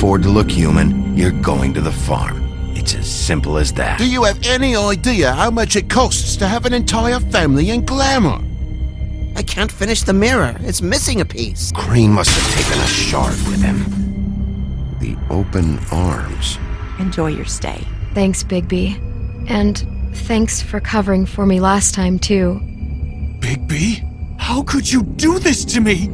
afford to look human, you're going to the farm. It's as simple as that. Do you have any idea how much it costs to have an entire family in glamour? I can't finish the mirror. It's missing a piece. Crane must have taken a shard with him. The open arms. Enjoy your stay. Thanks, Bigby. And thanks for covering for me last time, too. Bigby? How could you do this to me?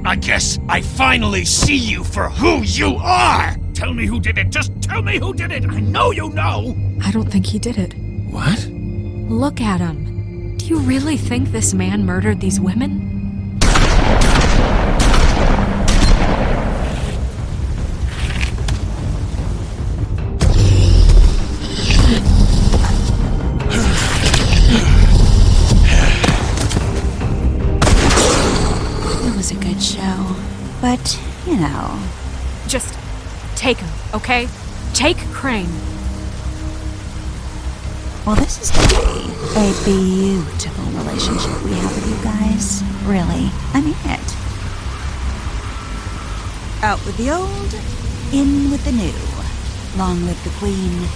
I guess I finally see you for who you are! Tell me who did it! Just tell me who did it! I know you know! I don't think he did it. What? Look at him. Do you really think this man murdered these women? It was a good show, but, you know... Just take him, okay? Take Crane. Well, this is gonna be a beautiful relationship we have with you guys. Really, I mean it. Out with the old, in with the new. Long live the Queen.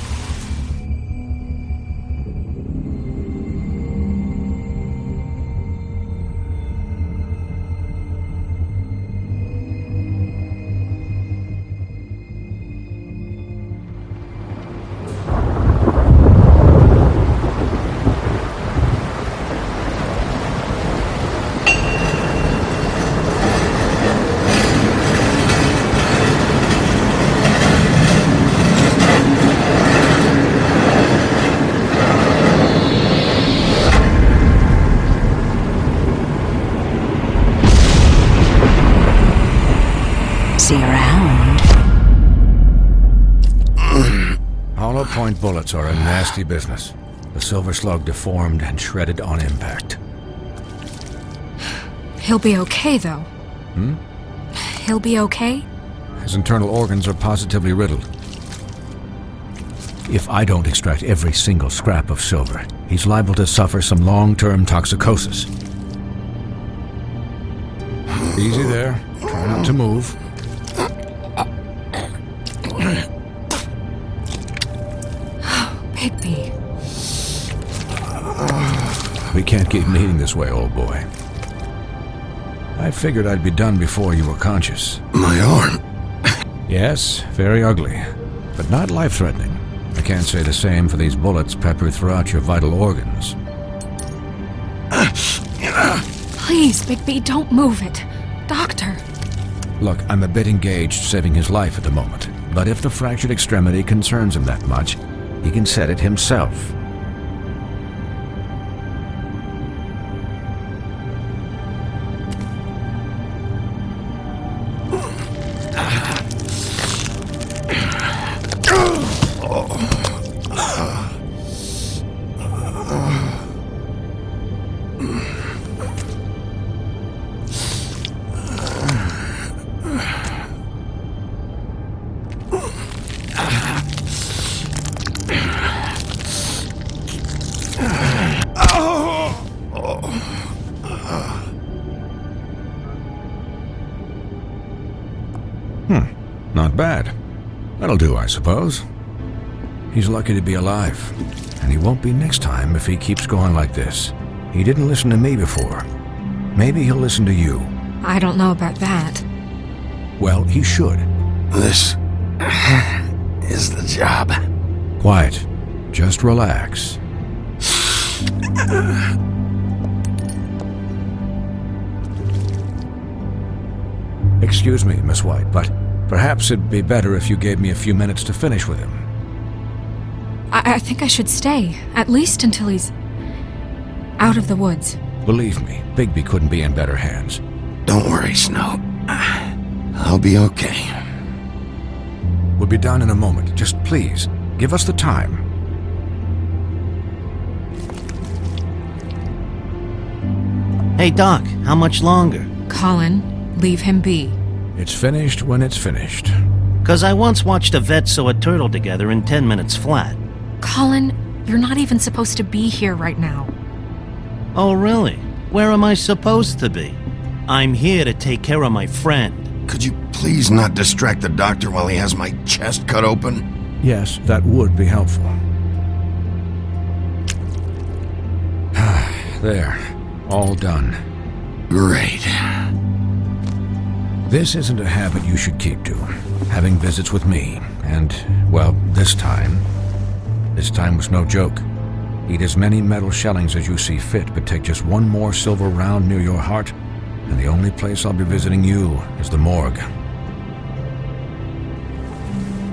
See you around. Hollow point bullets are a nasty business. The silver slug deformed and shredded on impact. He'll be okay, though. He'll be okay? His internal organs are positively riddled. If I don't extract every single scrap of silver, he's liable to suffer some long-term toxicosis. Easy there. Try not to move. Bigby. We can't keep meeting this way, old boy. I figured I'd be done before you were conscious. My arm. Yes, very ugly, but not life-threatening. I can't say the same for these bullets peppered throughout your vital organs. Please, Bigby, don't move it. Doctor. Look, I'm a bit engaged saving his life at the moment, but if the fractured extremity concerns him that much, he can set it himself. Not bad. That'll do, I suppose. He's lucky to be alive, and he won't be next time if he keeps going like this. He didn't listen to me before. Maybe he'll listen to you. I don't know about that. Well, he should. This is the job. Quiet. Just relax. Excuse me, Miss White, but perhaps it'd be better if you gave me a few minutes to finish with him. I think I should stay, at least until he's out of the woods. Believe me, Bigby couldn't be in better hands. Don't worry, Snow. I'll be okay. We'll be done in a moment. Just please, give us the time. Hey, Doc, how much longer? Colin, leave him be. It's finished when it's finished. 'Cause I once watched a vet sew a turtle together in 10 minutes flat. Colin, you're not even supposed to be here right now. Oh, really? Where am I supposed to be? I'm here to take care of my friend. Could you please not distract the doctor while he has my chest cut open? Yes, that would be helpful. There. All done. Great. This isn't a habit you should keep to. Having visits with me, and, well, this time was no joke. Eat as many metal shellings as you see fit, but take just one more silver round near your heart, and the only place I'll be visiting you is the morgue.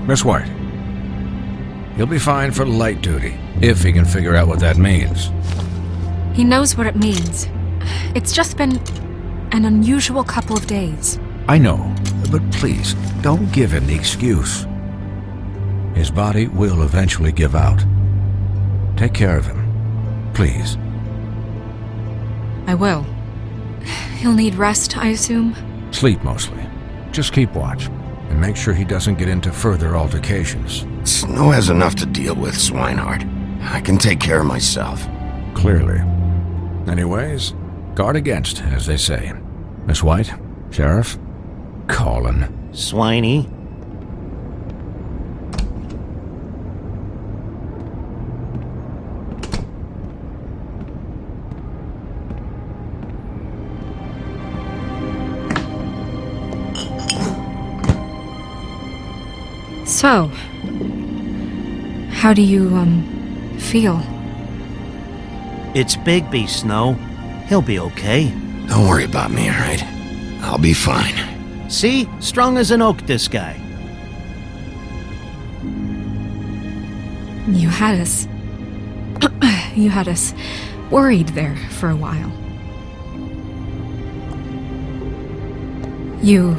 Miss White, he'll be fine for light duty, if he can figure out what that means. He knows what it means. It's just been an unusual couple of days. I know, but please, don't give him the excuse. His body will eventually give out. Take care of him, please. I will. He'll need rest, I assume? Sleep mostly. Just keep watch, and make sure he doesn't get into further altercations. Snow has enough to deal with, Swinehart. I can take care of myself. Clearly. Anyways, guard against, as they say. Miss White, Sheriff, Colin. Swiney. So, how do you, feel? It's Bigby, Snow. He'll be okay. Don't worry about me, all right? I'll be fine. See? Strong as an oak, this guy. You had us... you had us worried there for a while. You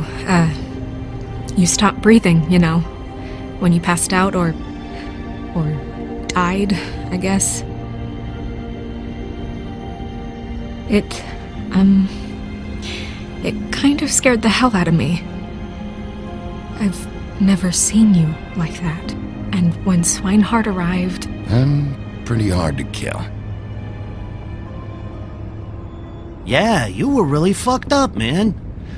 stopped breathing, you know, when you passed out or died, I guess. It kind of scared the hell out of me. I've never seen you like that. And when Swinehart arrived... I'm pretty hard to kill. Yeah, you were really fucked up, man.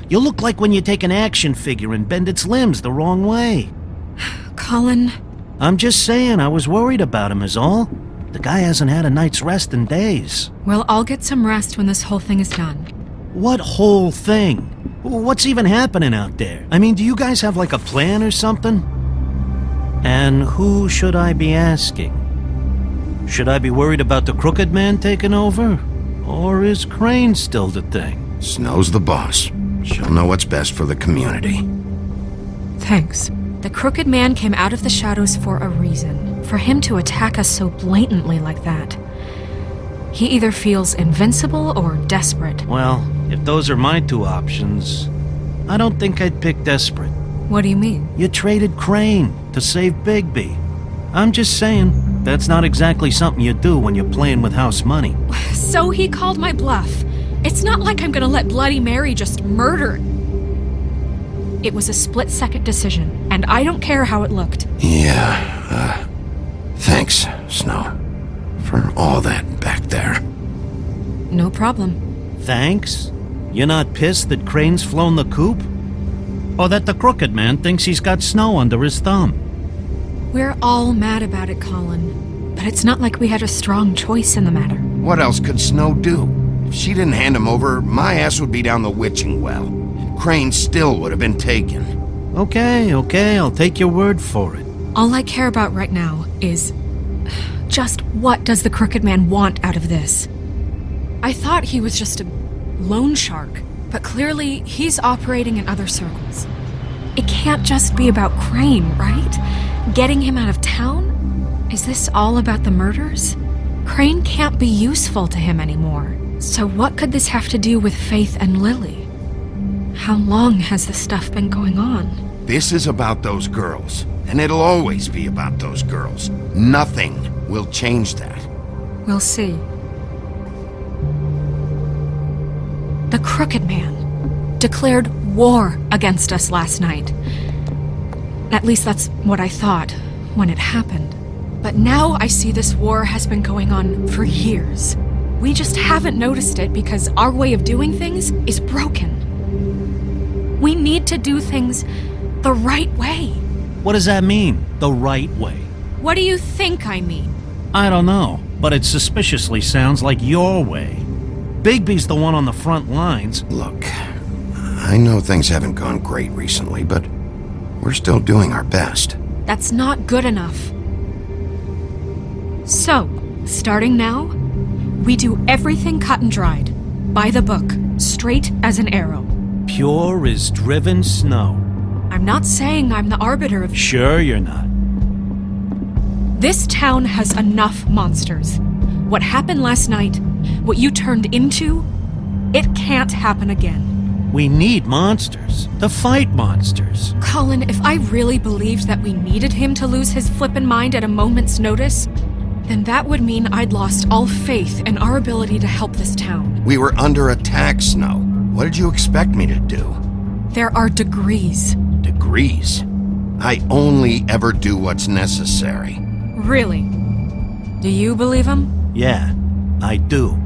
You look like when you take an action figure and bend its limbs the wrong way. Colin... I'm just saying, I was worried about him is all. The guy hasn't had a night's rest in days. Well, I'll get some rest when this whole thing is done. What whole thing? What's even happening out there? I mean, do you guys have like a plan or something? And who should I be asking? Should I be worried about the Crooked Man taking over? Or is Crane still the thing? Snow's the boss. She'll know what's best for the community. Thanks. The Crooked Man came out of the shadows for a reason. For him to attack us so blatantly like that. He either feels invincible or desperate. Well, if those are my two options, I don't think I'd pick desperate. What do you mean? You traded Crane to save Bigby. I'm just saying, that's not exactly something you do when you're playing with house money. So he called my bluff. It's not like I'm gonna let Bloody Mary just murder. It was a split-second decision, and I don't care how it looked. Yeah, thanks, Snow, for all that back there. No problem. Thanks? You're not pissed that Crane's flown the coop? Or that the Crooked Man thinks he's got Snow under his thumb? We're all mad about it, Colin. But it's not like we had a strong choice in the matter. What else could Snow do? If she didn't hand him over, my ass would be down the witching well. Crane still would have been taken. Okay, I'll take your word for it. All I care about right now is... just what does the Crooked Man want out of this? I thought he was just a loan shark, but clearly he's operating in other circles. It can't just be about Crane, right? Getting him out of town? Is this all about the murders? Crane can't be useful to him anymore. So what could this have to do with Faith and Lily? How long has this stuff been going on? This is about those girls, and it'll always be about those girls. Nothing will change that. We'll see. The Crooked Man declared war against us last night. At least that's what I thought when it happened. But now I see this war has been going on for years. We just haven't noticed it because our way of doing things is broken. We need to do things the right way. What does that mean, the right way? What do you think I mean? I don't know, but it suspiciously sounds like your way. Bigby's the one on the front lines. Look, I know things haven't gone great recently, but we're still doing our best. That's not good enough. So, starting now, we do everything cut and dried. By the book, straight as an arrow. Pure as driven snow. I'm not saying I'm the arbiter of... Sure you're not. This town has enough monsters. What happened last night, what you turned into, it can't happen again. We need monsters. To fight monsters. Colin, if I really believed that we needed him to lose his flippin' mind at a moment's notice, then that would mean I'd lost all faith in our ability to help this town. We were under attack, Snow. What did you expect me to do? There are degrees. Degrees? I only ever do what's necessary. Really? Do you believe him? Yeah, I do.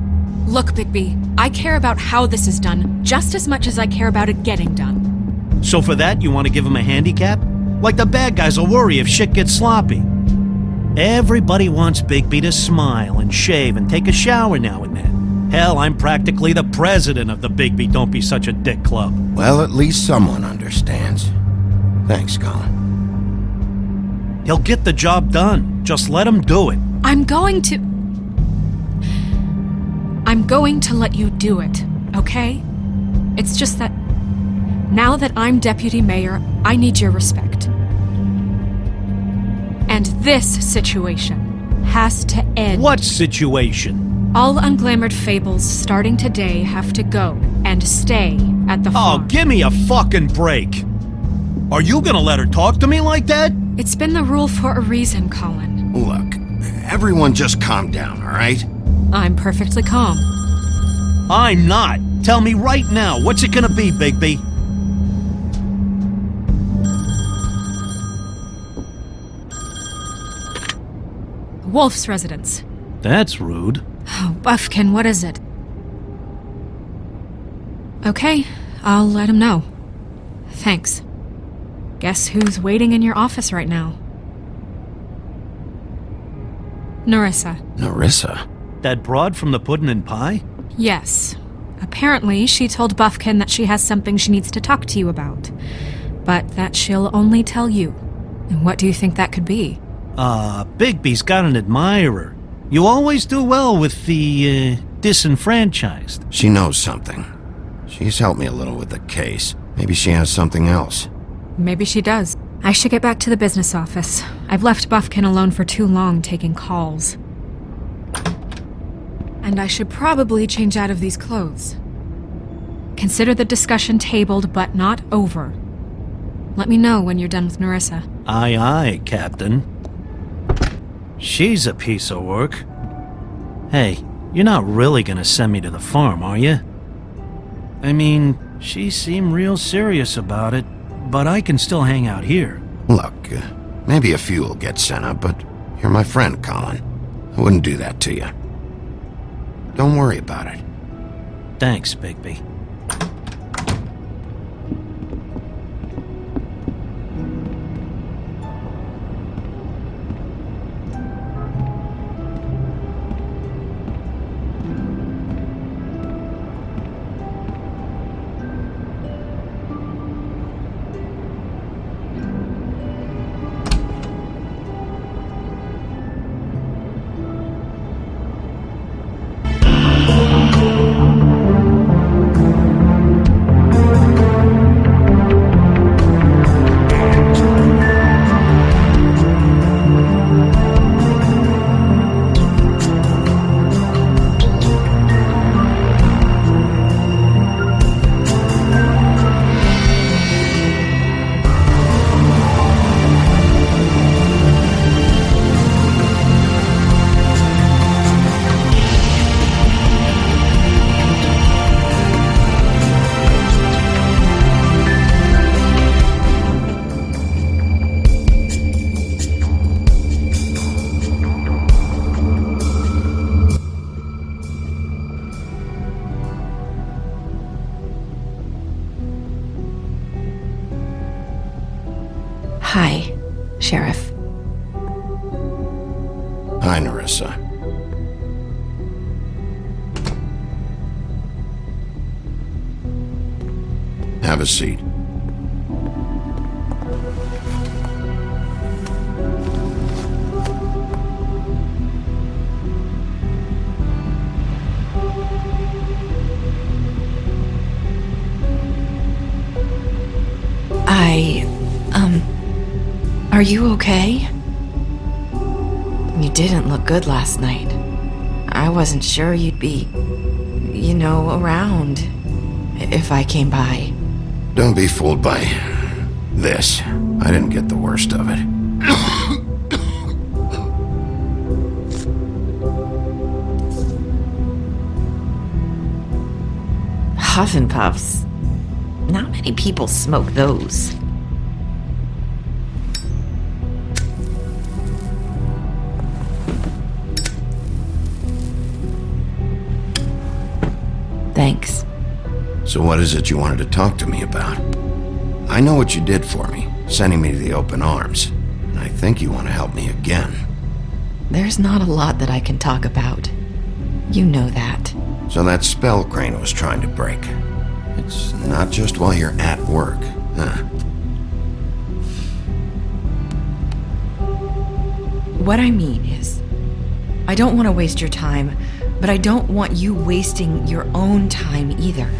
Look, Bigby, I care about how this is done just as much as I care about it getting done. So for that, you want to give him a handicap? Like the bad guys will worry if shit gets sloppy. Everybody wants Bigby to smile and shave and take a shower now and then. Hell, I'm practically the president of the Bigby Don't Be Such a Dick Club. Well, at least someone understands. Thanks, Colin. He'll get the job done. Just let him do it. I'm going to let you do it, okay? It's just that now that I'm deputy mayor, I need your respect. And this situation has to end. What situation? All unglamored fables starting today have to go and stay at the farm. Oh, give me a fucking break. Are you gonna let her talk to me like that? It's been the rule for a reason, Colin. Look, everyone just calm down, all right? I'm perfectly calm. I'm not. Tell me right now, what's it gonna be, Bigby? Wolf's residence. That's rude. Oh, Buffkin, what is it? Okay, I'll let him know. Thanks. Guess who's waiting in your office right now? Nerissa. Nerissa? That broad from the puddin' and pie? Yes. Apparently, she told Buffkin that she has something she needs to talk to you about, but that she'll only tell you. And what do you think that could be? Bigby's got an admirer. You always do well with the, disenfranchised. She knows something. She's helped me a little with the case. Maybe she has something else. Maybe she does. I should get back to the business office. I've left Buffkin alone for too long taking calls. And I should probably change out of these clothes. Consider the discussion tabled but not over. Let me know when you're done with Nerissa. Aye, aye, Captain. She's a piece of work. Hey, you're not really gonna send me to the farm, are you? I mean, she seemed real serious about it, but I can still hang out here. Look, maybe a few will get sent up, but you're my friend, Colin. I wouldn't do that to you. Don't worry about it. Thanks, Bigby. Hi, Sheriff. Hi, Nerissa. Have a seat. Are you okay? You didn't look good last night. I wasn't sure you'd be, around if I came by. Don't be fooled by this. I didn't get the worst of it. Huff and Puffs. Not many people smoke those. Thanks. So what is it you wanted to talk to me about? I know what you did for me, sending me to the open arms, and I think you want to help me again. There's not a lot that I can talk about. You know that. So that spell Crane was trying to break. It's not just while you're at work, huh? What I mean is, I don't want to waste your time, but I don't want you wasting your own time either.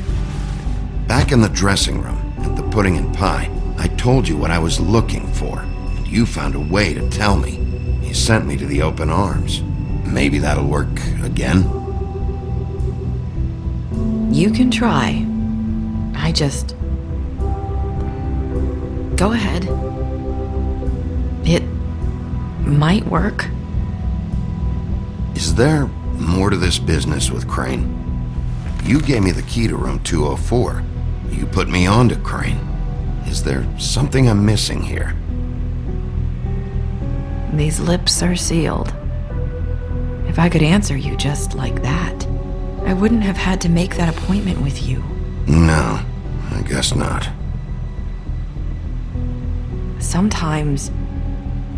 Back in the dressing room, at the pudding and pie, I told you what I was looking for, and you found a way to tell me. You sent me to the open arms. Maybe that'll work again? You can try. Go ahead. It might work. Is there more to this business with Crane? You gave me the key to room 204. You put me on to Crane. Is there something I'm missing here? These lips are sealed. If I could answer you just like that, I wouldn't have had to make that appointment with you. No, I guess not. Sometimes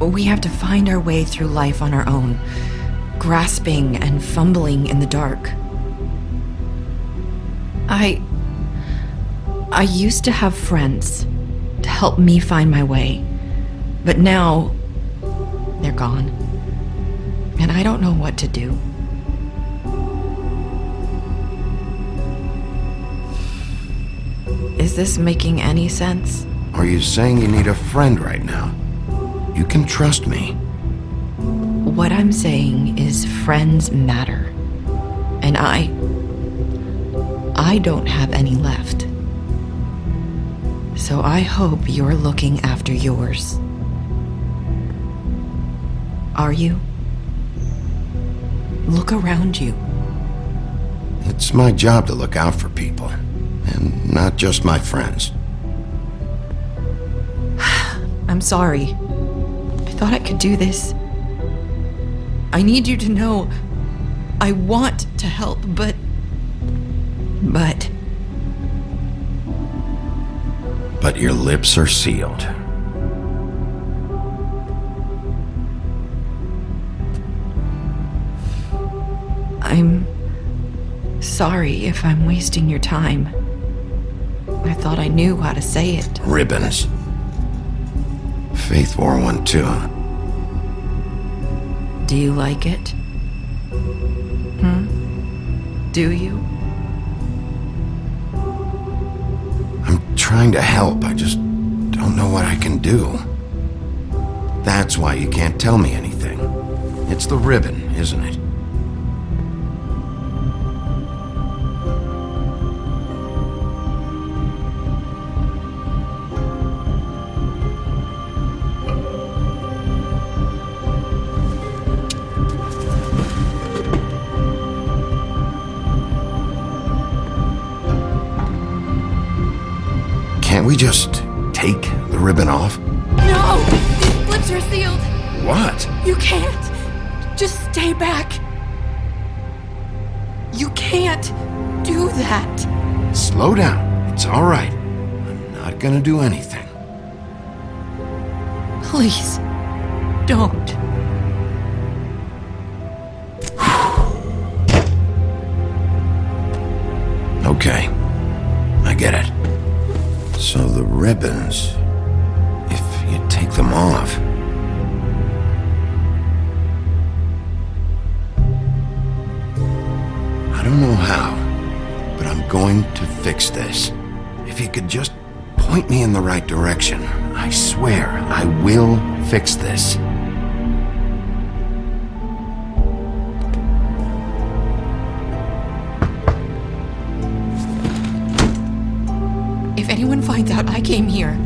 we have to find our way through life on our own, grasping and fumbling in the dark. I used to have friends to help me find my way, but now they're gone, and I don't know what to do. Is this making any sense? Are you saying you need a friend right now? You can trust me. What I'm saying is friends matter. And I don't have any left. So I hope you're looking after yours. Are you? Look around you. It's my job to look out for people, and not just my friends. I'm sorry. I thought I could do this. I need you to know I want to help, but your lips are sealed. I'm sorry if I'm wasting your time. I thought I knew how to say it. Ribbons. Faith wore one too. Do you like it? Do you? I'm trying to help, I just don't know what I can do. That's why you can't tell me anything. It's the ribbon, isn't it? Can't we just take the ribbon off? No! These lips are sealed! What? You can't! Just stay back! You can't do that! Slow down. It's all right. I'm not gonna do anything. Please, don't. Okay, I get it. So the ribbons, if you take them off... I don't know how, but I'm going to fix this. If you could just point me in the right direction, I swear I will fix this. If anyone finds out I came here...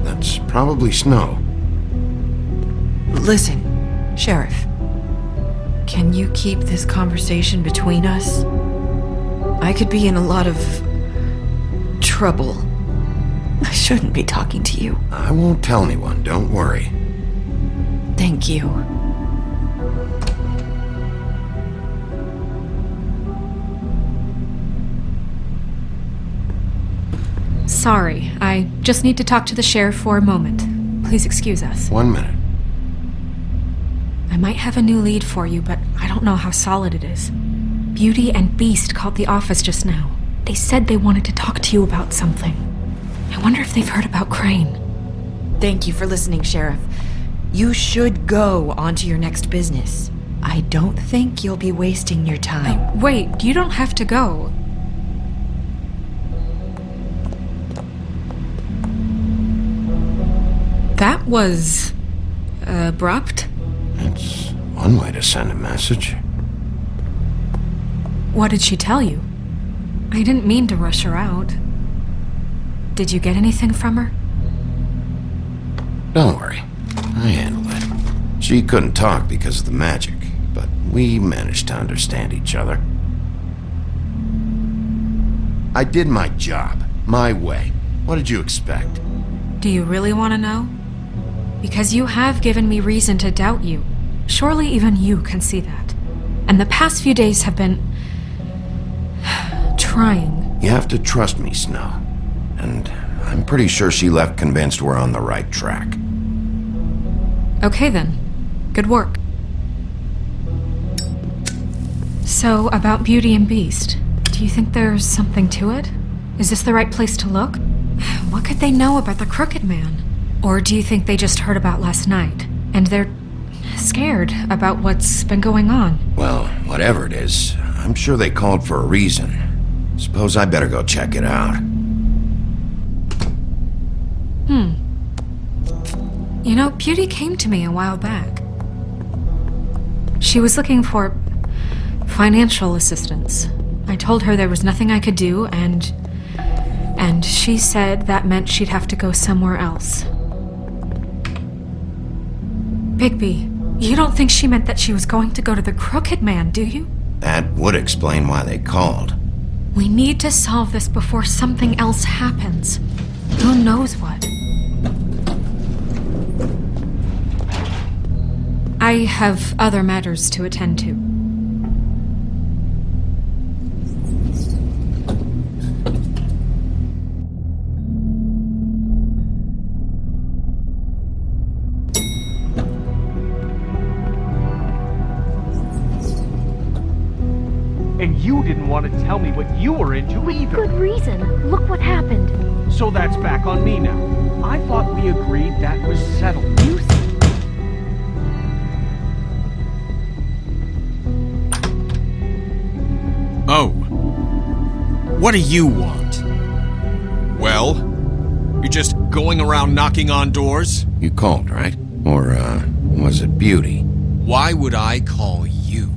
That's probably Snow. Listen, Sheriff. Can you keep this conversation between us? I could be in a lot of... trouble. I shouldn't be talking to you. I won't tell anyone, don't worry. Thank you. Sorry, I just need to talk to the sheriff for a moment. Please excuse us. 1 minute. I might have a new lead for you, but I don't know how solid it is. Beauty and Beast called the office just now. They said they wanted to talk to you about something. I wonder if they've heard about Crane. Thank you for listening, Sheriff. You should go on to your next business. I don't think you'll be wasting your time. Wait, you don't have to go. That was... abrupt? It's one way to send a message. What did she tell you? I didn't mean to rush her out. Did you get anything from her? Don't worry, I handled it. She couldn't talk because of the magic, but we managed to understand each other. I did my job, my way. What did you expect? Do you really want to know? Because you have given me reason to doubt you. Surely even you can see that. And the past few days have been... trying. You have to trust me, Snow. And I'm pretty sure she left convinced we're on the right track. Okay then. Good work. So, about Beauty and Beast, do you think there's something to it? Is this the right place to look? What could they know about the Crooked Man? Or do you think they just heard about last night, and they're scared about what's been going on? Well, whatever it is, I'm sure they called for a reason. Suppose I better go check it out. You know, Beauty came to me a while back. She was looking for financial assistance. I told her there was nothing I could do, and she said that meant she'd have to go somewhere else. Bigby, you don't think she meant that she was going to go to the Crooked Man, do you? That would explain why they called. We need to solve this before something else happens. Who knows what? I have other matters to attend to. And you didn't want to tell me what you were into either. Good reason. Look what happened. So that's back on me now. I thought we agreed that was settled. You Oh. What do you want? Well? You're just going around knocking on doors? You called, right? Or, was it Beauty? Why would I call you?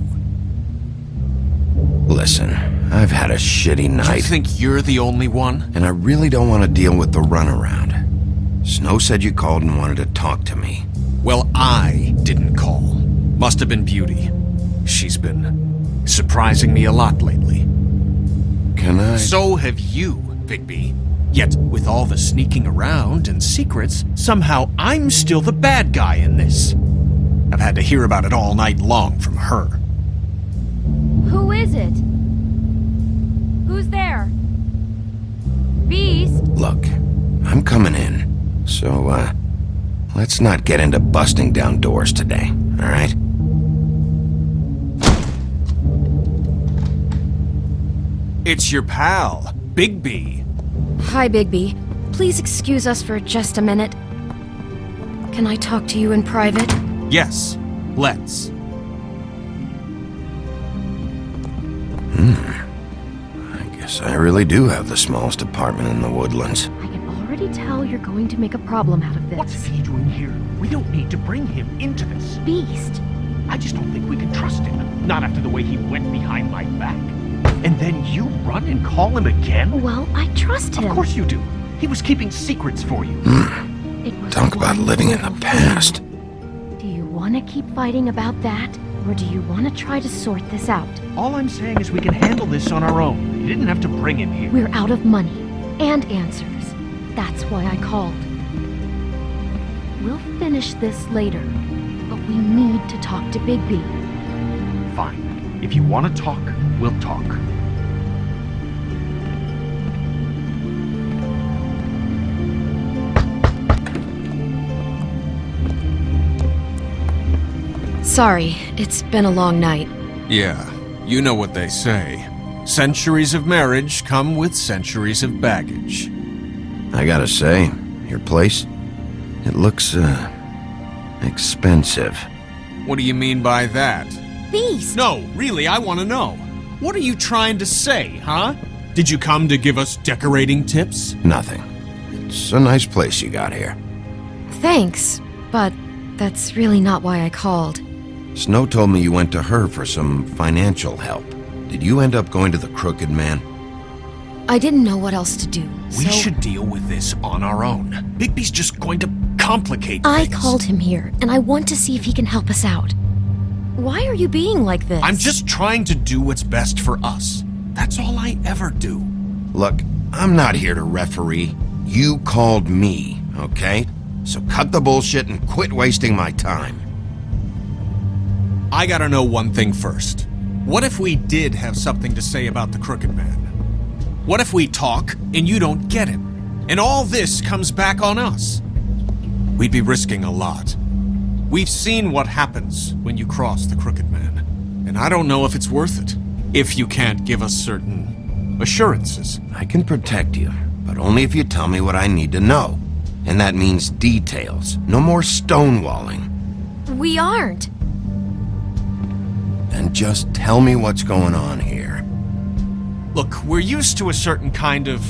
Listen, I've had a shitty night. You think you're the only one? And I really don't want to deal with the runaround. Snow said you called and wanted to talk to me. Well, I didn't call. Must have been Beauty. She's been surprising me a lot lately. Can I? So have you, Bigby. Yet, with all the sneaking around and secrets, somehow I'm still the bad guy in this. I've had to hear about it all night long from her. Who is it? Who's there? Beast? Look, I'm coming in. So, let's not get into busting down doors today, all right? It's your pal, Bigby. Hi, Bigby. Please excuse us for just a minute. Can I talk to you in private? Yes, let's. I guess I really do have the smallest apartment in the woodlands. I can already tell you're going to make a problem out of this. What's he doing here? We don't need to bring him into this. Beast. I just don't think we can trust him. Not after the way he went behind my back. And then you run and call him again? Well, I trust him. Of course you do. He was keeping secrets for you. It was Talk about one living in the little past. thing. Do you want to keep fighting about that? Or do you want to try to sort this out? All I'm saying is we can handle this on our own. You didn't have to bring him here. We're out of money and answers. That's why I called. We'll finish this later, but we need to talk to Bigby. Fine. If you want to talk, we'll talk. Sorry, it's been a long night. Yeah, you know what they say. Centuries of marriage come with centuries of baggage. I gotta say, your place, it looks, expensive. What do you mean by that? Beast! No, really, I want to know. What are you trying to say, huh? Did you come to give us decorating tips? Nothing. It's a nice place you got here. Thanks, but that's really not why I called. Snow told me you went to her for some financial help. Did you end up going to the Crooked Man? I didn't know what else to do, We so should deal with this on our own. Bigby's just going to complicate I things. called him here, and I want to see if he can help us out. Why are you being like this? I'm just trying to do what's best for us. That's all I ever do. Look, I'm not here to referee. You called me, okay? So cut the bullshit and quit wasting my time. I gotta know one thing first. What if we did have something to say about the Crooked Man? What if we talk and you don't get it? And all this comes back on us? We'd be risking a lot. We've seen what happens when you cross the Crooked Man. And I don't know if it's worth it. If you can't give us certain assurances. I can protect you, but only if you tell me what I need to know. And that means details. No more stonewalling. We aren't. Then just tell me what's going on here. Look, we're used to a certain kind of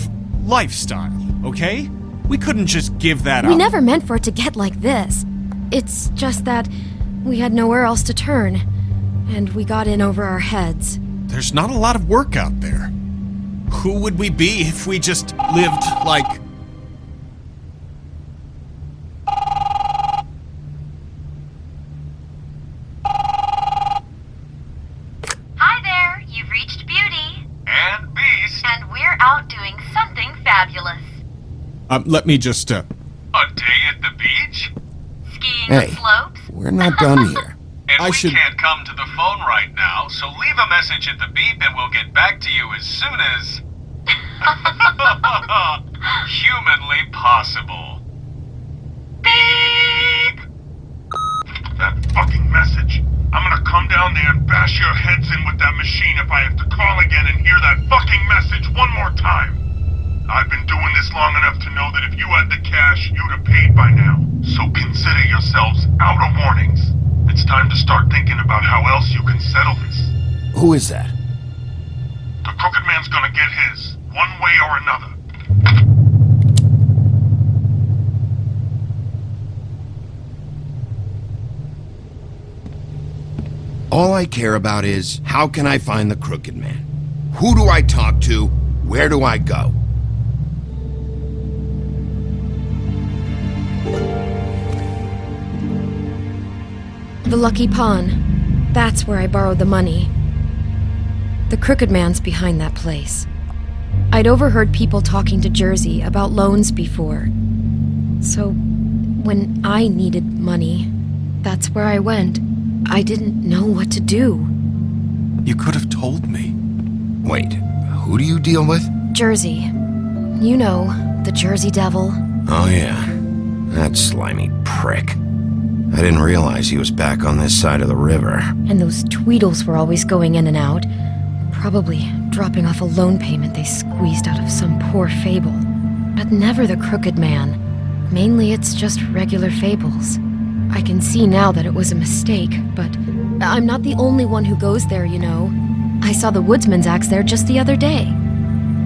lifestyle, okay? We couldn't just give that up. We never meant for it to get like this. It's just that we had nowhere else to turn, and we got in over our heads. There's not a lot of work out there. Who would we be if we just lived like... Hi there, you've reached Beauty. And Beast. And we're out doing something fabulous. Let me just, A day at the beach? Skiing Hey, the slopes? we're not done here. I should... can't come to the phone right now, so leave a message at the beep and we'll get back to you as soon as... humanly possible. Beep! That fucking message. I'm gonna come down there and bash your heads in with that machine if I have to call again and hear that fucking message one more time. I've been doing this long enough to know that if you had the cash, you'd have paid by now. So consider yourselves out of warnings. It's time to start thinking about how else you can settle this. Who is that? The Crooked Man's gonna get his, one way or another. All I care about is, how can I find the Crooked Man? Who do I talk to? Where do I go? The Lucky Pawn. That's where I borrowed the money. The Crooked Man's behind that place. I'd overheard people talking to Jersey about loans before. So, when I needed money, that's where I went. I didn't know what to do. You could have told me. Wait, who do you deal with? Jersey. You know, the Jersey Devil. Oh yeah, that slimy prick. I didn't realize he was back on this side of the river. And those Tweedles were always going in and out, probably dropping off a loan payment they squeezed out of some poor fable. But never the Crooked Man. Mainly it's just regular fables. I can see now that it was a mistake, but I'm not the only one who goes there, you know. I saw the woodsman's axe there just the other day.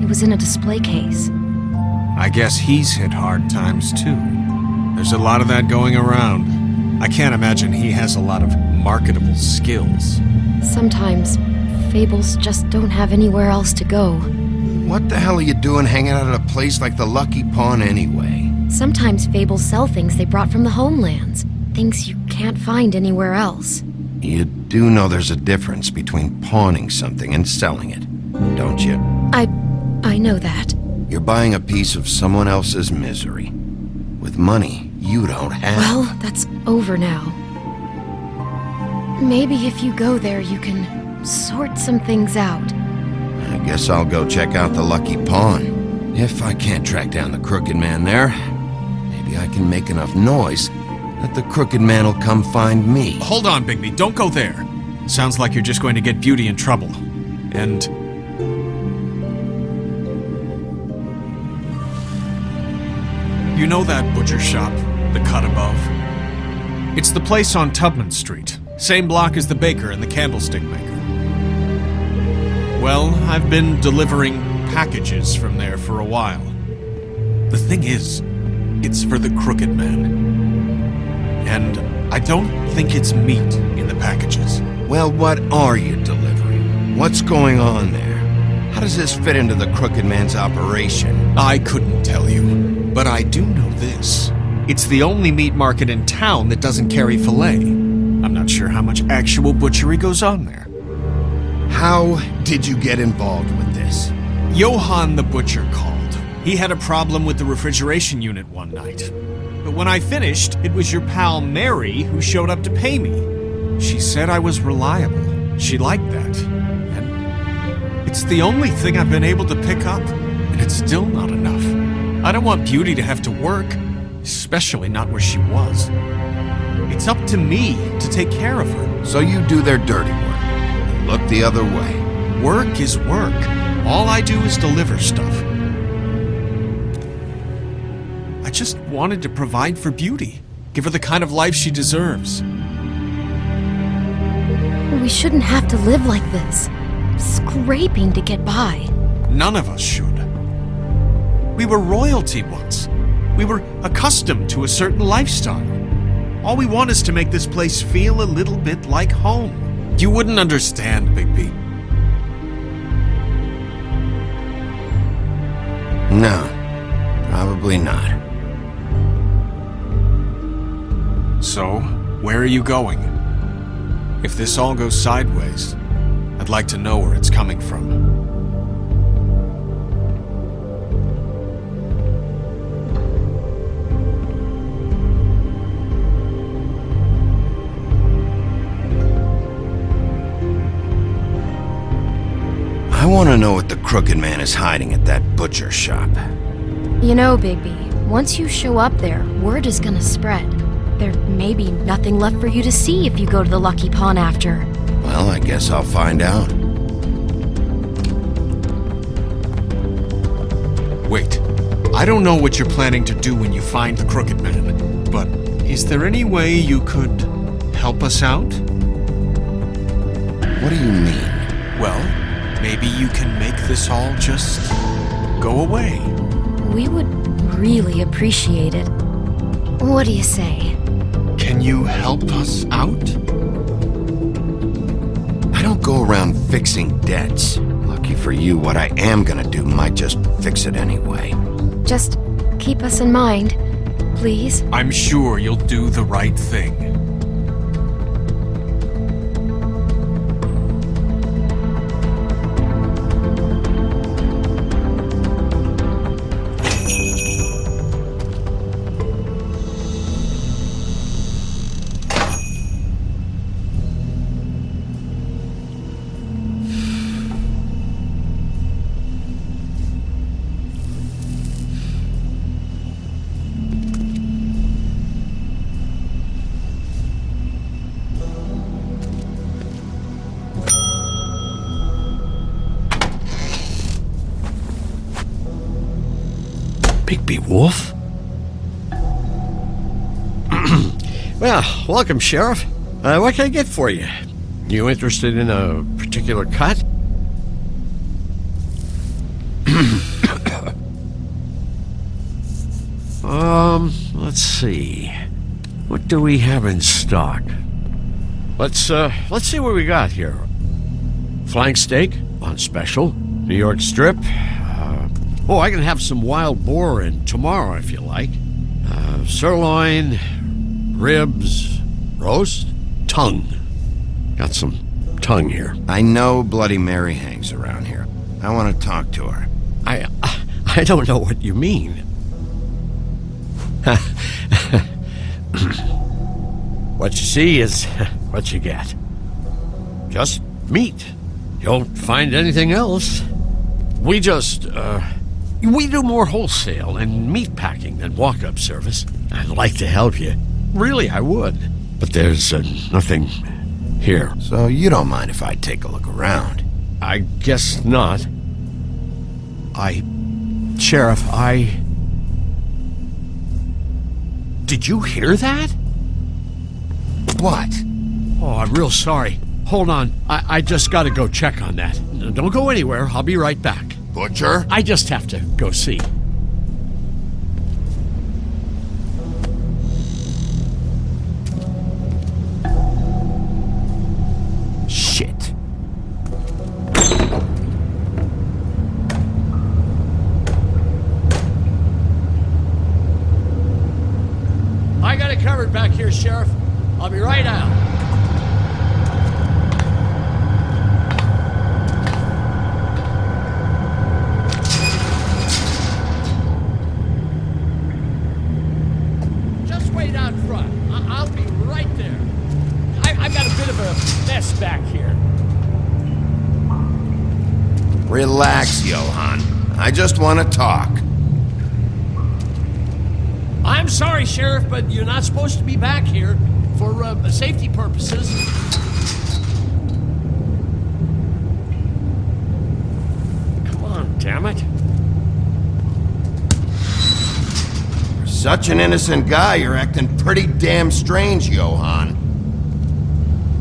It was in a display case. I guess he's hit hard times too. There's a lot of that going around. I can't imagine he has a lot of marketable skills. Sometimes fables just don't have anywhere else to go. What the hell are you doing hanging out at a place like the Lucky Pawn anyway? Sometimes fables sell things they brought from the homelands. Things you can't find anywhere else. You do know there's a difference between pawning something and selling it, don't you? I know that. You're buying a piece of someone else's misery. With money you don't have. Well, that's over now. Maybe if you go there, you can sort some things out. I guess I'll go check out the Lucky Pawn. If I can't track down the Crooked Man there, maybe I can make enough noise that the Crooked Man will come find me. Hold on, Bigby, don't go there. Sounds like you're just going to get Beauty in trouble. And... you know that butcher shop, the cut above? It's the place on Tubman Street. Same block as the baker and the candlestick maker. Well, I've been delivering packages from there for a while. The thing is, it's for the Crooked Man. And I don't think it's meat in the packages. Well, what are you delivering? What's going on there? How does this fit into the Crooked Man's operation? I couldn't tell you. But I do know this. It's the only meat market in town that doesn't carry filet. I'm not sure how much actual butchery goes on there. How did you get involved with this? Johann the butcher called. He had a problem with the refrigeration unit one night. But when I finished, it was your pal Mary who showed up to pay me. She said I was reliable. She liked that. And it's the only thing I've been able to pick up. And it's still not enough. I don't want Beauty to have to work, especially not where she was. It's up to me to take care of her. So you do their dirty work, and look the other way. Work is work. All I do is deliver stuff. I just wanted to provide for Beauty, give her the kind of life she deserves. We shouldn't have to live like this, scraping to get by. None of us should. We were royalty once. We were accustomed to a certain lifestyle. All we want is to make this place feel a little bit like home. You wouldn't understand, Bigby. No, probably not. So, where are you going? If this all goes sideways, I'd like to know where it's coming from. I want to know what the Crooked Man is hiding at that butcher shop. You know, Bigby, once you show up there, word is gonna spread. There may be nothing left for you to see if you go to the Lucky Pawn after. Well, I guess I'll find out. Wait, I don't know what you're planning to do when you find the Crooked Man, but is there any way you could help us out? What do you mean? Well, maybe you can make this all just go away. We would really appreciate it. What do you say? Can you help us out? I don't go around fixing debts. Lucky for you, what I am gonna do might just fix it anyway. Just keep us in mind, please. I'm sure you'll do the right thing. Bigby Wolf? Well, welcome, Sheriff. What can I get for you? You interested in a particular cut? Let's see. What do we have in stock? Let's see what we got here. Flank steak on special. New York strip. I can have some wild boar in tomorrow if you like. Sirloin, ribs, roast, tongue. Got some tongue here. I know Bloody Mary hangs around here. I want to talk to her. I don't know what you mean. What you see is what you get. Just meat. You won't find anything else. We do more wholesale and meat packing than walk-up service. I'd like to help you. Really, I would. But there's nothing here. So you don't mind if I take a look around? I guess not. Sheriff, Did you hear that? What? Oh, I'm real sorry. Hold on. I just gotta go check on that. Don't go anywhere. I'll be right back. Butcher? I just have to go see. Shit. I got it covered back here, Sheriff. I'll be right out. Just wait out front. I'll be right there. I've got a bit of a mess back here. Relax, Johann. I just want to talk. I'm sorry, Sheriff, but you're not supposed to be back here for safety purposes. Come on, damn it. For such an innocent guy, you're acting pretty damn strange, Johann.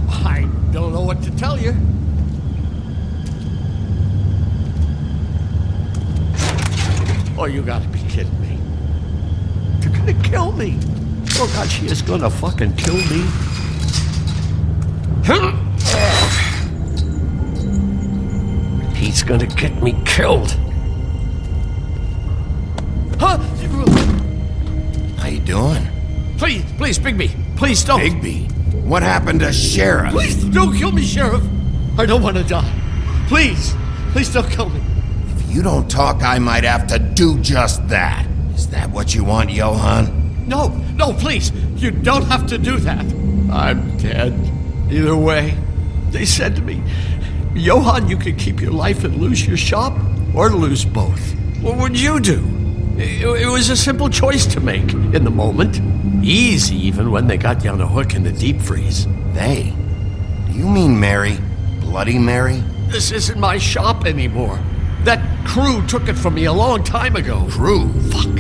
I don't know what to tell you. Oh, you gotta be kidding me. They're gonna kill me. Oh God, she is gonna fucking kill me. He's gonna get me killed. Huh? How you doing? Please, Bigby. Please don't. Bigby? What happened to Sheriff? Please don't kill me, Sheriff. I don't want to die. Please don't kill me. If you don't talk, I might have to do just that. Is that what you want, Johann? No, please. You don't have to do that. I'm dead. Either way. They said to me, Johann, you could keep your life and lose your shop, or lose both. What would you do? It was a simple choice to make in the moment. Easy, even when they got you on a hook in the deep freeze. They? Do you mean Mary? Bloody Mary? This isn't my shop anymore. That crew took it from me a long time ago. Crew? Fuck.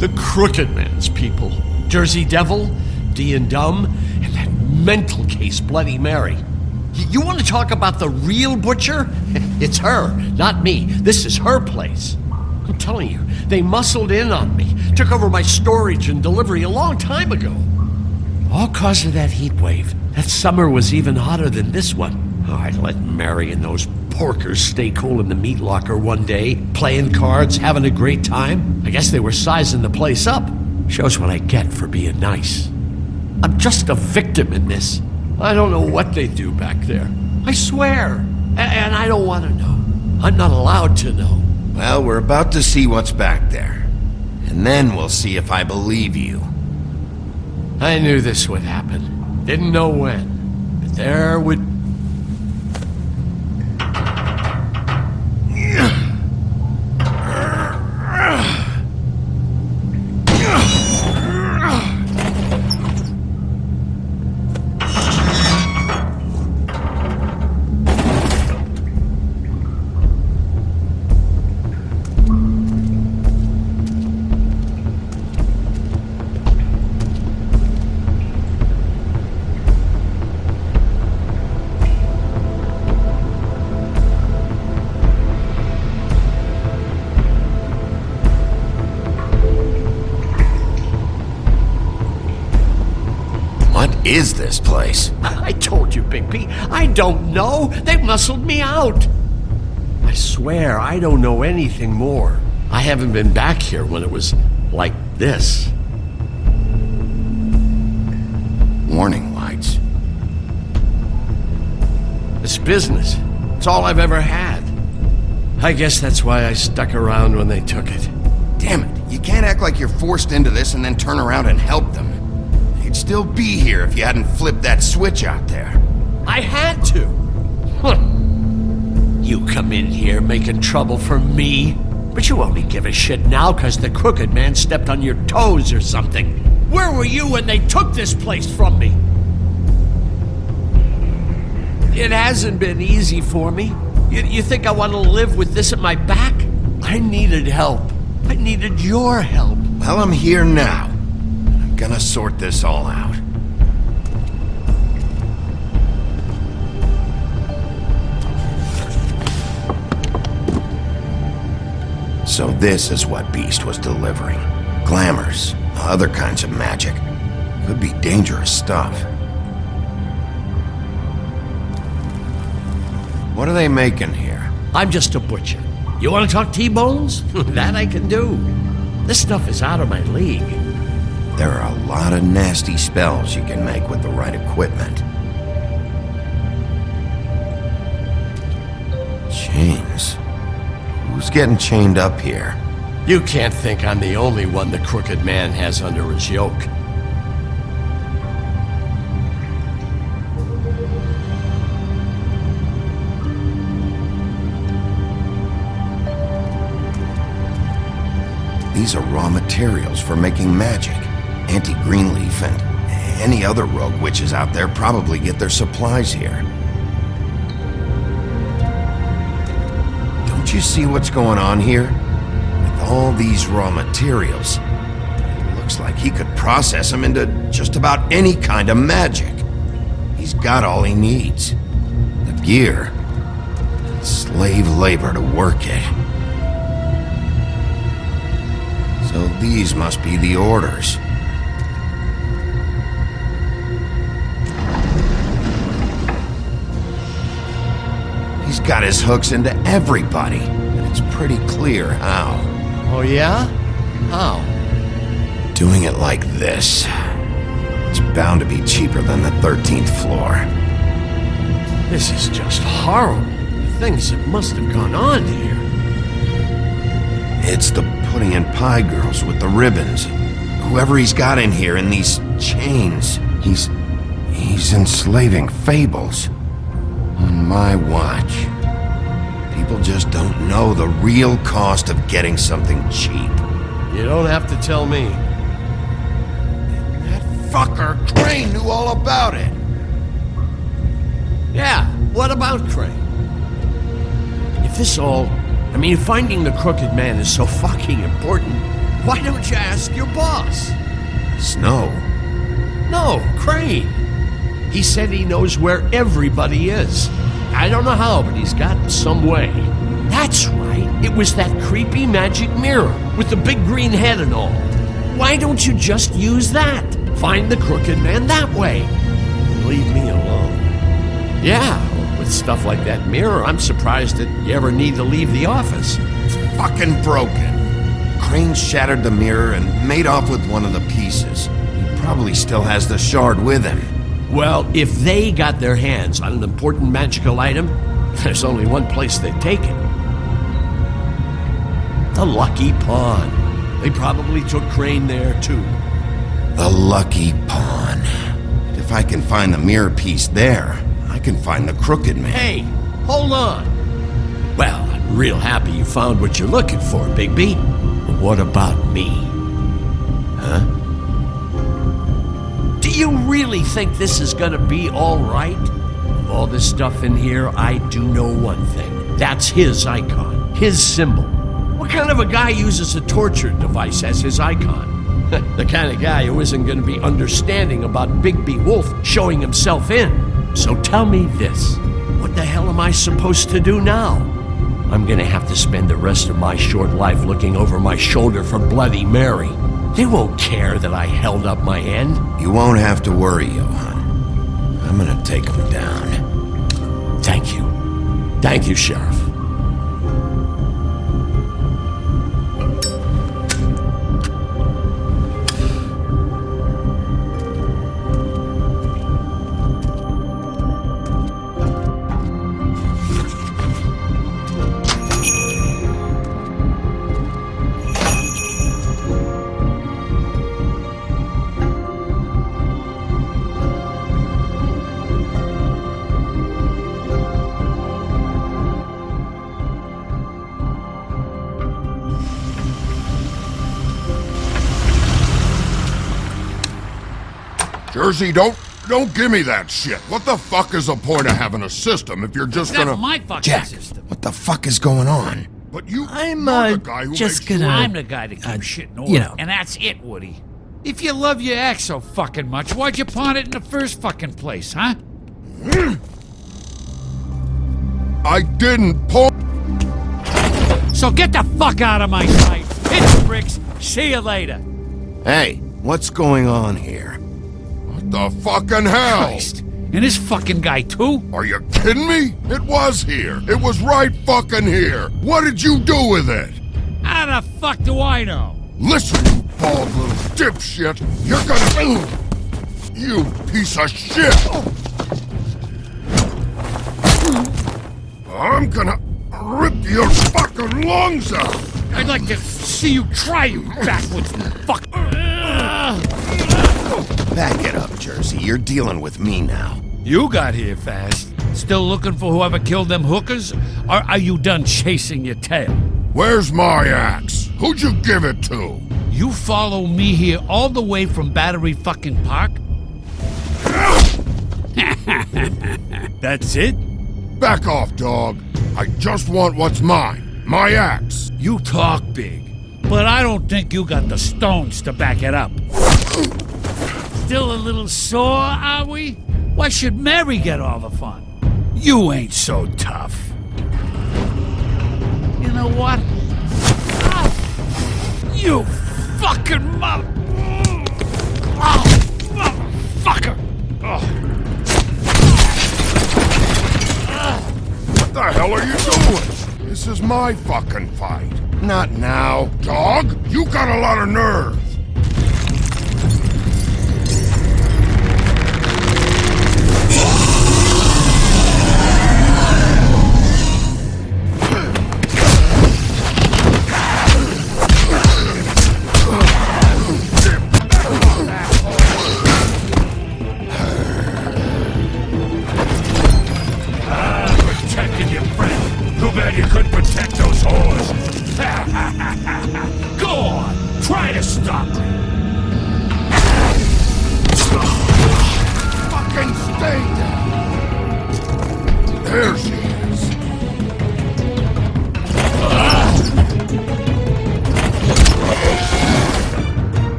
The Crooked Man's people. Jersey Devil, D and Dumb, and that mental case, Bloody Mary. You want to talk about the real butcher? It's her, not me. This is her place. I'm telling you, they muscled in on me, took over my storage and delivery a long time ago. All cause of that heat wave. That summer was even hotter than this one. Oh, I'd let Mary and those porkers stay cool in the meat locker one day, playing cards, having a great time. I guess they were sizing the place up. Shows what I get for being nice. I'm just a victim in this. I don't know what they do back there. I swear. And I don't want to know. I'm not allowed to know. Well, we're about to see what's back there. And then we'll see if I believe you. I knew this would happen. Didn't know when. But there would... is this place? I told you, Bigby. I don't know. They muscled me out. I swear, I don't know anything more. I haven't been back here when it was like this. Warning lights. It's business. It's all I've ever had. I guess that's why I stuck around when they took it. Damn it, you can't act like you're forced into this and then turn around and help them. You'd still be here if you hadn't flipped that switch out there. I had to. Huh. You come in here making trouble for me, but you only give a shit now because the crooked man stepped on your toes or something. Where were you when they took this place from me? It hasn't been easy for me. You think I want to live with this at my back? I needed help. I needed your help. Well, I'm here now. I'm gonna sort this all out. So this is what Beast was delivering. Glamours, other kinds of magic. Could be dangerous stuff. What are they making here? I'm just a butcher. You want to talk T-bones? That I can do. This stuff is out of my league. There are a lot of nasty spells you can make with the right equipment. Chains. Who's getting chained up here? You can't think I'm the only one the crooked man has under his yoke. These are raw materials for making magic. Auntie Greenleaf and any other rogue witches out there probably get their supplies here. Don't you see what's going on here? With all these raw materials, it looks like he could process them into just about any kind of magic. He's got all he needs. The gear, and slave labor to work it. So these must be the orders. He's got his hooks into everybody, and it's pretty clear how. Oh yeah? How? Doing it like this. It's bound to be cheaper than the 13th floor. This is just horrible. The things that must have gone on here. It's the pudding and pie girls with the ribbons. Whoever he's got in here in these chains, he's enslaving fables. On my watch. People just don't know the real cost of getting something cheap. You don't have to tell me. That fucker Crane knew all about it. Yeah, what about Crane? If this all... if finding the crooked man is so fucking important, why don't you ask your boss? Snow? No, Crane. He said he knows where everybody is. I don't know how, but he's got some way. That's right. It was that creepy magic mirror with the big green head and all. Why don't you just use that? Find the crooked man that way. And leave me alone. Yeah, with stuff like that mirror, I'm surprised that you ever need to leave the office. It's fucking broken. Crane shattered the mirror and made off with one of the pieces. He probably still has the shard with him. Well, if they got their hands on an important magical item, there's only one place they'd take it. The Lucky Pawn. They probably took Crane there, too. The Lucky Pawn. If I can find the mirror piece there, I can find the crooked man. Hey, hold on. Well, I'm real happy you found what you're looking for, Bigby. But what about me? Huh? Do you really think this is gonna be all right? Of all this stuff in here, I do know one thing. That's his icon, his symbol. What kind of a guy uses a torture device as his icon? The kind of guy who isn't gonna be understanding about Bigby Wolf showing himself in. So tell me this, what the hell am I supposed to do now? I'm gonna have to spend the rest of my short life looking over my shoulder for Bloody Mary. They won't care that I held up my end. You won't have to worry, Johan. I'm gonna take him down. Thank you. Thank you, Sheriff. Jersey, don't give me that shit. What the fuck is the point of having a system if you're just gonna... That's my fucking Jack, system. what the fuck is going on? But you're I'm the guy who just makes gonna. I'm the guy that keeps shit in order, you know. and that's it, Woody. If you love your ex so fucking much, why'd you pawn it in the first fucking place, huh? I didn't pull... So get the fuck out of my sight. Hit the bricks. See you later. Hey, what's going on here? What the fucking hell? Christ. And this fucking guy, too? Are you kidding me? It was here. It was right fucking here. What did you do with it? How the fuck do I know? Listen, you bald little dipshit. You're gonna... You piece of shit. I'm gonna rip your fucking lungs out. I'd like to see you try, you backwards fuck. Back it up, Jersey. You're dealing with me now. You got here fast. Still looking for whoever killed them hookers? Or are you done chasing your tail? Where's my axe? Who'd you give it to? You follow me here all the way from Battery fucking Park? That's it? Back off, dog. I just want what's mine. My axe. You talk big, but I don't think you got the stones to back it up. Still a little sore, are we? Why should Mary get all the fun? You ain't so tough. You know what? Ah, you fucking mother... Oh, motherfucker! Oh. What the hell are you doing? This is my fucking fight. Not now. Dog, you got a lot of nerve.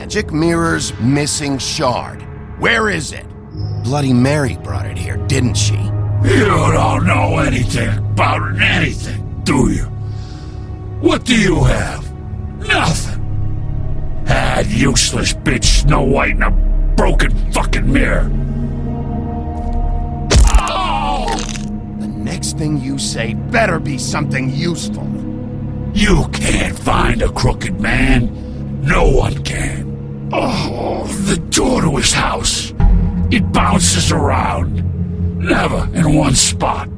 magic mirror's missing shard. Where is it? Bloody Mary brought it here, didn't she? You don't know anything about anything, do you? What do you have? Nothing. That useless bitch Snow White in a broken fucking mirror. Oh! The next thing you say better be something useful. You can't find a crooked man. No one can. Oh, the door to his house. It bounces around. Never in one spot.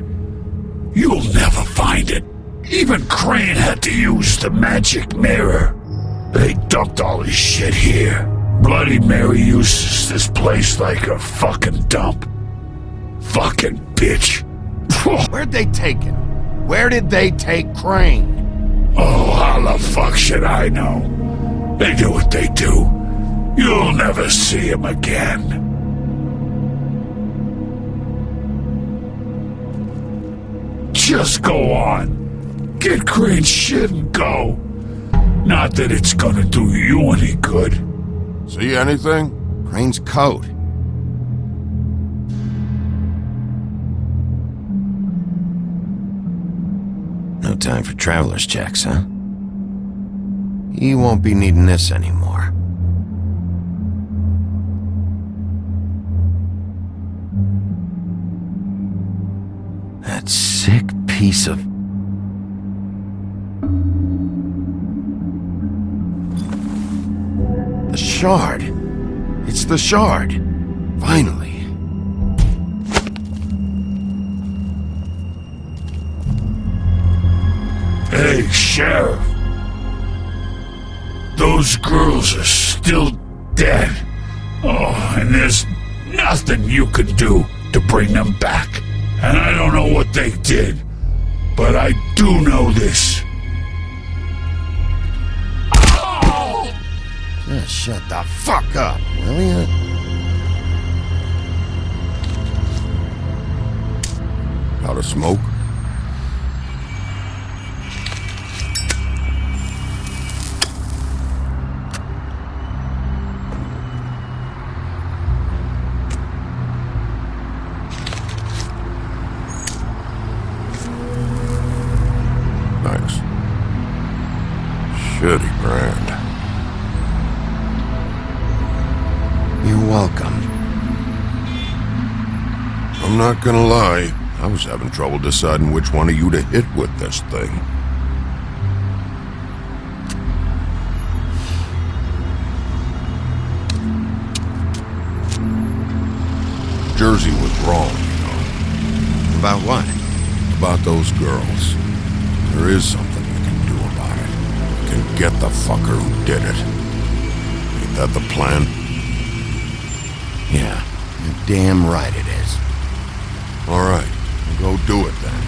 You'll never find it. Even Crane had to use the magic mirror. They dumped all his shit here. Bloody Mary uses this place like a fucking dump. Fucking bitch. Where'd they take him? Where did they take Crane? Oh, how the fuck should I know? They do what they do. You'll never see him again. Just go on. Get Crane's shit and go. Not that it's gonna do you any good. See anything? Crane's coat. No time for traveler's checks, huh? He won't be needing this anymore. That sick piece of... The shard. It's the shard. Finally. Hey, Sheriff. Those girls are still dead. Oh, and there's nothing you can do to bring them back. And I don't know what they did, but I do know this. Oh! Just shut the fuck up, will ya? Out of smoke? Thanks. Shitty brand. You're welcome. I'm not gonna lie. I was having trouble deciding which one of you to hit with this thing. Jersey was wrong, you know. About what? About those girls. There is something you can do about it. You can get the fucker who did it. Ain't that the plan? Yeah, you're damn right it is. All right, we'll go do it then.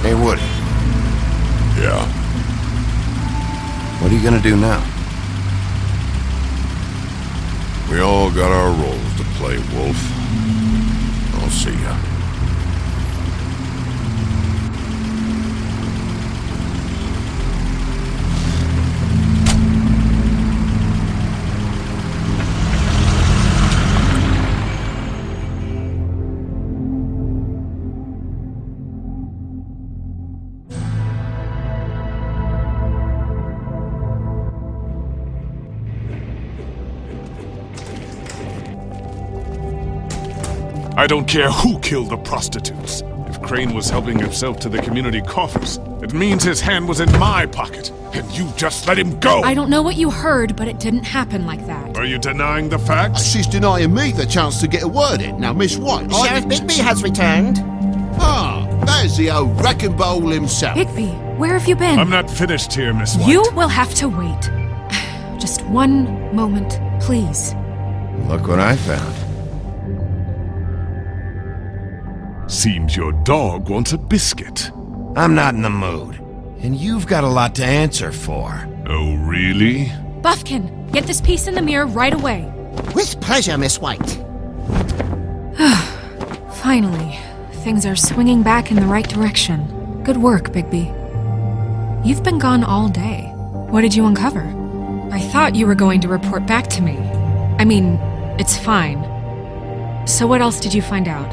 Hey, Woody. Yeah? What are you gonna do now? We all got our roles to play, Wolf. I'll see ya. I don't care who killed the prostitutes. If Crane was helping himself to the community coffers, it means his hand was in my pocket, and you just let him go! I don't know what you heard, but it didn't happen like that. Are you denying the facts? She's denying me the chance to get a word in. Now, Miss White... Sheriff Bigby has returned. Ah, there's the old wrecking bowl himself. Bigby, where have you been? I'm not finished here, Miss White. You will have to wait. Just one moment, please. Look what I found. Seems your dog wants a biscuit. I'm not in the mood. And you've got a lot to answer for. Oh, really? Buffkin, get this piece in the mirror right away. With pleasure, Miss White. Finally, things are swinging back in the right direction. Good work, Bigby. You've been gone all day. What did you uncover? I thought you were going to report back to me. I mean, it's fine. So what else did you find out?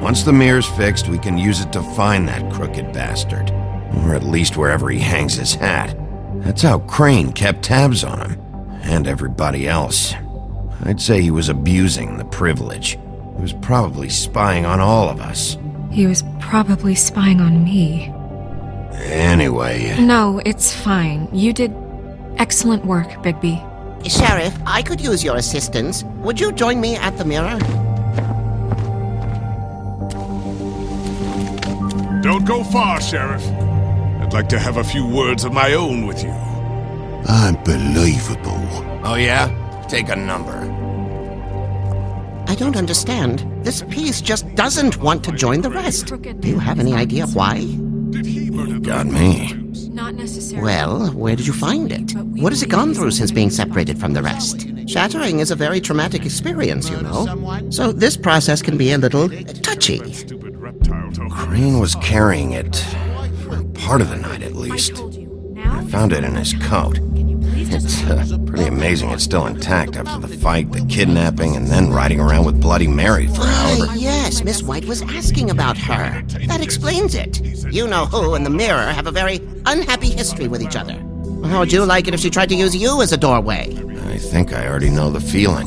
Once the mirror's fixed, we can use it to find that crooked bastard. Or at least wherever he hangs his hat. That's how Crane kept tabs on him. And everybody else. I'd say he was abusing the privilege. He was probably spying on all of us. He was probably spying on me. Anyway... No, it's fine. You did excellent work, Bigby. Sheriff, I could use your assistance. Would you join me at the mirror? Don't go far, Sheriff. I'd like to have a few words of my own with you. Unbelievable. Oh yeah? Take a number. I don't understand. This piece just doesn't want to join the rest. Do you have any idea why? You got me. Not necessarily. Well, where did you find it? What has it gone through since being separated from the rest? Shattering is a very traumatic experience, you know. So this process can be a little touchy. Crane was carrying it for part of the night at least. I found it in his coat. It's pretty amazing it's still intact after the fight, the kidnapping, and then riding around with Bloody Mary for however... Yes, Miss White was asking about her. That explains it. You know who and the mirror have a very unhappy history with each other. How would you like it if she tried to use you as a doorway? I think I already know the feeling.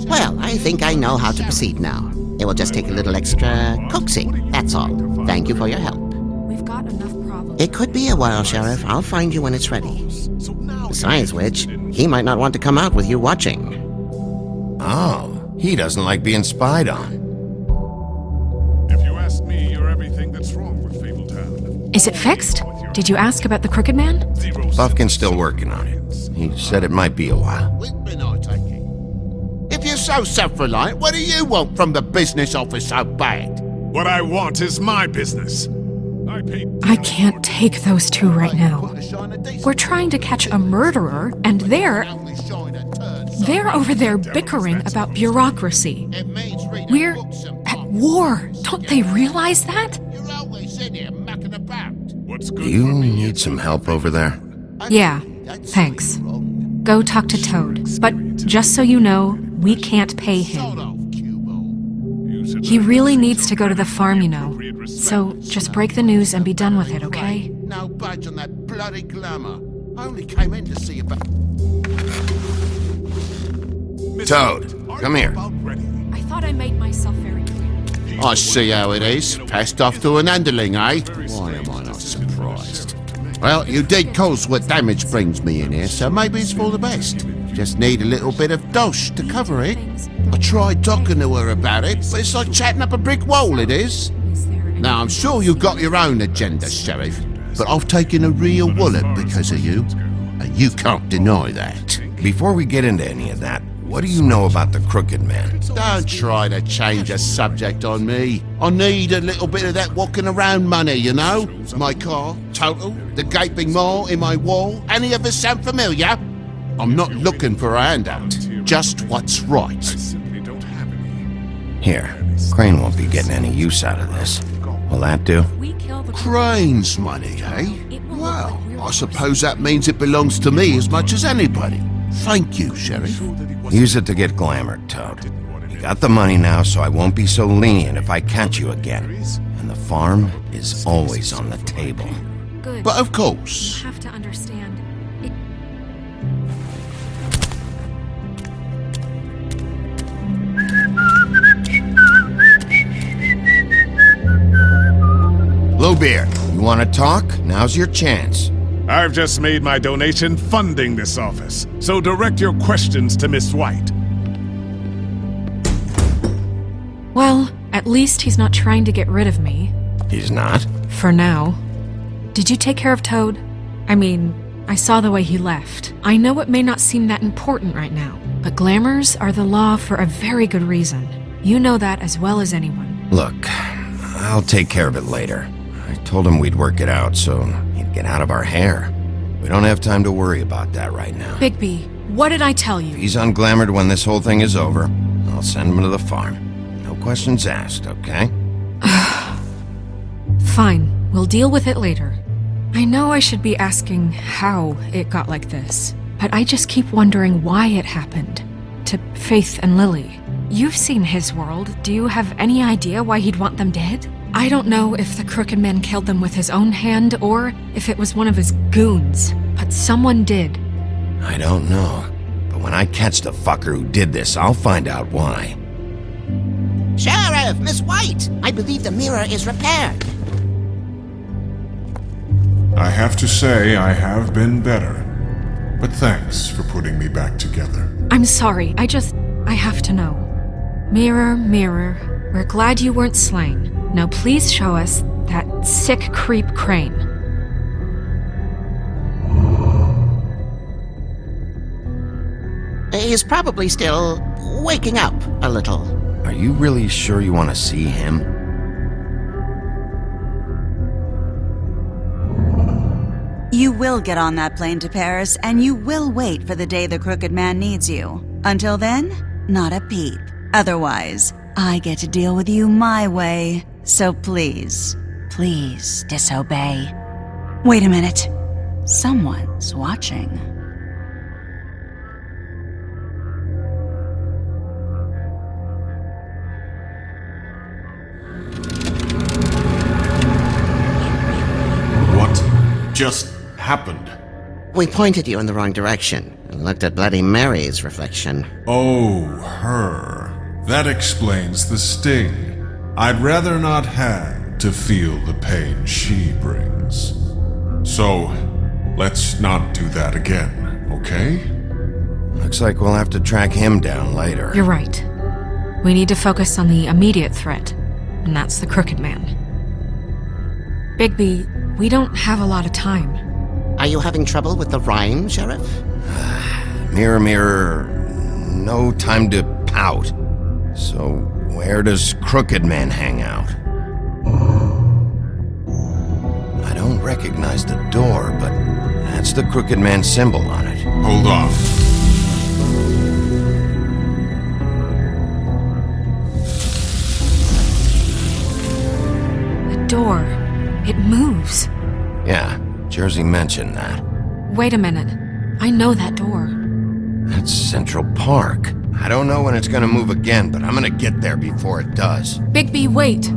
Well, I think I know how to proceed now. It will just take a little extra coaxing, that's all. Thank you for your help. We've got enough problems. It could be a while, Sheriff. I'll find you when it's ready. Besides which, he might not want to come out with you watching. Oh, he doesn't like being spied on. If you ask me, you're everything that's wrong with Fabletown. Is it fixed? Did you ask about the Crooked Man? Buffkin's still working on it. He said it might be a while. If you're so self-reliant, what do you want from the business office so bad? What I want is my business. I can't take those two right now. We're trying to catch a murderer, and they're over there bickering about bureaucracy. We're at war. Don't they realize that? Do you need some help over there? Yeah, thanks. Go talk to Toad. But just so you know, we can't pay him. He really needs to go to the farm, you know. So just break the news and be done with it, okay? No budge on that bloody glamour. I only came in to see about... Toad, come here. I thought I made myself very clear. I see how it is. Passed off to an underling, eh? Why am I not surprised? Well, you did cause what damage brings me in here, so maybe it's for the best. Just need a little bit of dosh to cover it. I tried talking to her about it, but it's like chatting up a brick wall, it is. Now, I'm sure you've got your own agenda, Sheriff, but I've taken a real wallet because of you, and you can't deny that. Before we get into any of that, what do you know about the Crooked Man? Don't try to change the subject on me. I need a little bit of that walking around money, you know? My car, total, the gaping maw in my wall. Any of us sound familiar? I'm not looking for a handout, just what's right. Here, Crane won't be getting any use out of this. Will that do? Crane's money, eh? Well, I suppose that means it belongs to me as much as anybody. Thank you, Sheriff. Use it to get glamored, Toad. You got the money now, so I won't be so lenient if I catch you again. And the farm is always on the table. Good. But of course. You have to understand. Bluebeard, you want to talk? Now's your chance. I've just made my donation funding this office, so direct your questions to Miss White. Well, at least he's not trying to get rid of me. He's not? For now. Did you take care of Toad? I mean, I saw the way he left. I know it may not seem that important right now, but glamours are the law for a very good reason. You know that as well as anyone. Look, I'll take care of it later. I told him we'd work it out, so he'd get out of our hair. We don't have time to worry about that right now. Bigby, what did I tell you? He's unglamoured when this whole thing is over. I'll send him to the farm. No questions asked, okay? Fine, we'll deal with it later. I know I should be asking how it got like this, but I just keep wondering why it happened. To Faith and Lily. You've seen his world. Do you have any idea why he'd want them dead? I don't know if the Crooked Man killed them with his own hand or if it was one of his goons, but someone did. I don't know. But when I catch the fucker who did this, I'll find out why. Sheriff, Miss White, I believe the mirror is repaired. I have to say I have been better. But thanks for putting me back together. I'm sorry, I have to know. Mirror, mirror, we're glad you weren't slain. Now please show us that sick creep Crane. He's probably still waking up a little. Are you really sure you want to see him? You will get on that plane to Paris, and you will wait for the day the Crooked Man needs you. Until then, not a peep. Otherwise, I get to deal with you my way. So please, please disobey. Wait a minute. Someone's watching. What just happened? We pointed you in the wrong direction and looked at Bloody Mary's reflection. Oh, her. That explains the sting. I'd rather not have to feel the pain she brings. So, let's not do that again, okay? Looks like we'll have to track him down later. You're right. We need to focus on the immediate threat, and that's the Crooked Man. Bigby, we don't have a lot of time. Are you having trouble with the rhyme, Sheriff? Mirror, mirror, no time to pout. So, where does Crooked Man hang out? I don't recognize the door, but that's the Crooked Man symbol on it. Hold on. The door. It moves. Yeah, Jersey mentioned that. Wait a minute. I know that door. That's Central Park. I don't know when it's gonna move again, but I'm gonna get there before it does. Bigby, wait!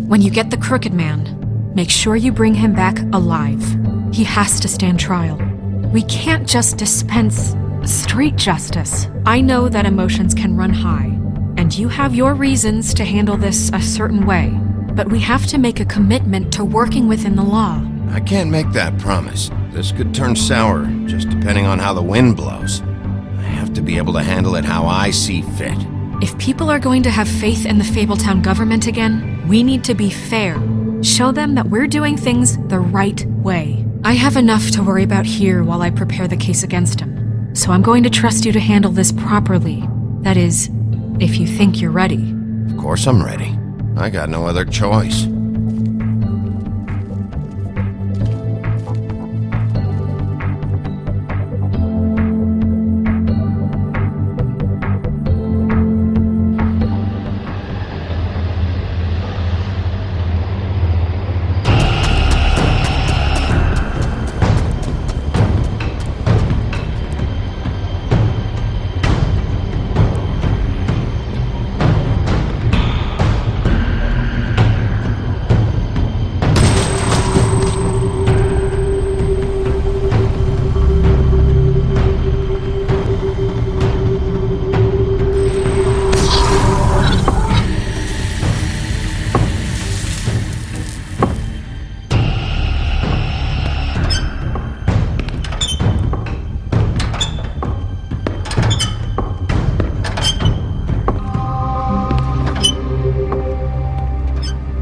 When you get the Crooked Man, make sure you bring him back alive. He has to stand trial. We can't just dispense street justice. I know that emotions can run high, and you have your reasons to handle this a certain way, but we have to make a commitment to working within the law. I can't make that promise. This could turn sour, just depending on how the wind blows. I have to be able to handle it how I see fit. If people are going to have faith in the Fabletown government again, we need to be fair. Show them that we're doing things the right way. I have enough to worry about here while I prepare the case against him. So I'm going to trust you to handle this properly. That is, if you think you're ready. Of course I'm ready. I got no other choice.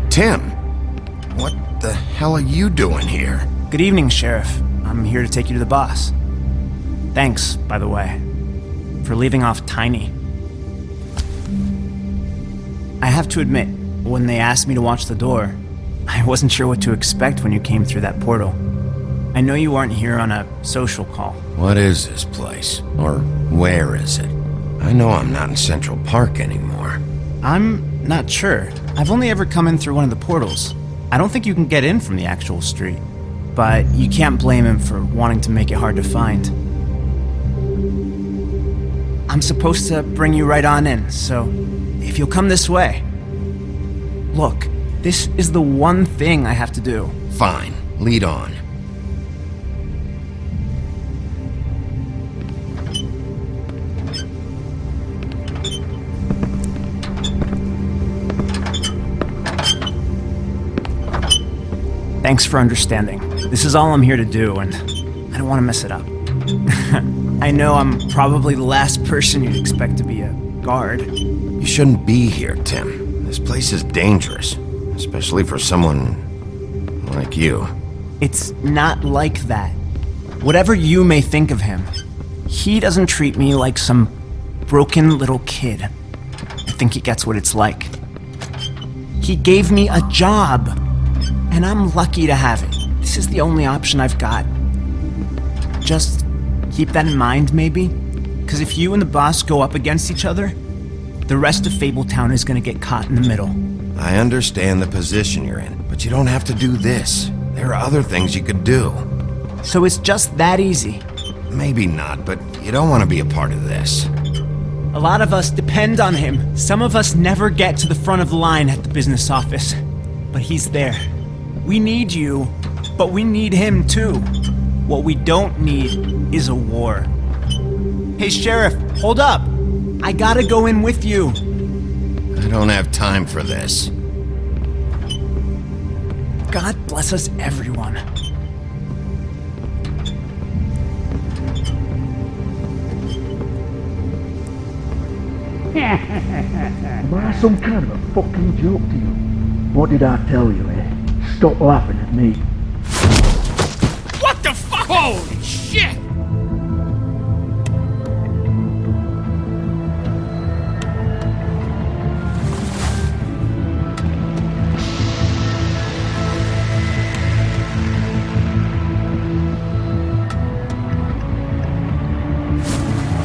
Tim, what the hell are you doing here? Good evening, Sheriff. I'm here to take you to the boss. Thanks, by the way, for leaving off Tiny. I have to admit, when they asked me to watch the door, I wasn't sure what to expect when you came through that portal. I know you aren't here on a social call. What is this place? Or where is it? I know I'm not in Central Park anymore. I'm not sure. I've only ever come in through one of the portals. I don't think you can get in from the actual street. But you can't blame him for wanting to make it hard to find. I'm supposed to bring you right on in, so if you'll come this way. Look, this is the one thing I have to do. Fine, lead on. Thanks for understanding. This is all I'm here to do, and I don't want to mess it up. I know I'm probably the last person you'd expect to be a guard. You shouldn't be here, Tim. This place is dangerous, especially for someone like you. It's not like that. Whatever you may think of him, he doesn't treat me like some broken little kid. I think he gets what it's like. He gave me a job. And I'm lucky to have it. This is the only option I've got. Just keep that in mind, maybe? Because if you and the boss go up against each other, the rest of Fabletown is gonna get caught in the middle. I understand the position you're in, but you don't have to do this. There are other things you could do. So it's just that easy? Maybe not, but you don't want to be a part of this. A lot of us depend on him. Some of us never get to the front of the line at the business office. But he's there. We need you, but we need him too. What we don't need is a war. Hey, Sheriff, hold up. I gotta go in with you. I don't have time for this. God bless us, everyone. Am I some kind of a fucking joke to you? What did I tell you, eh? Stop laughing at me. What the fuck? Holy shit!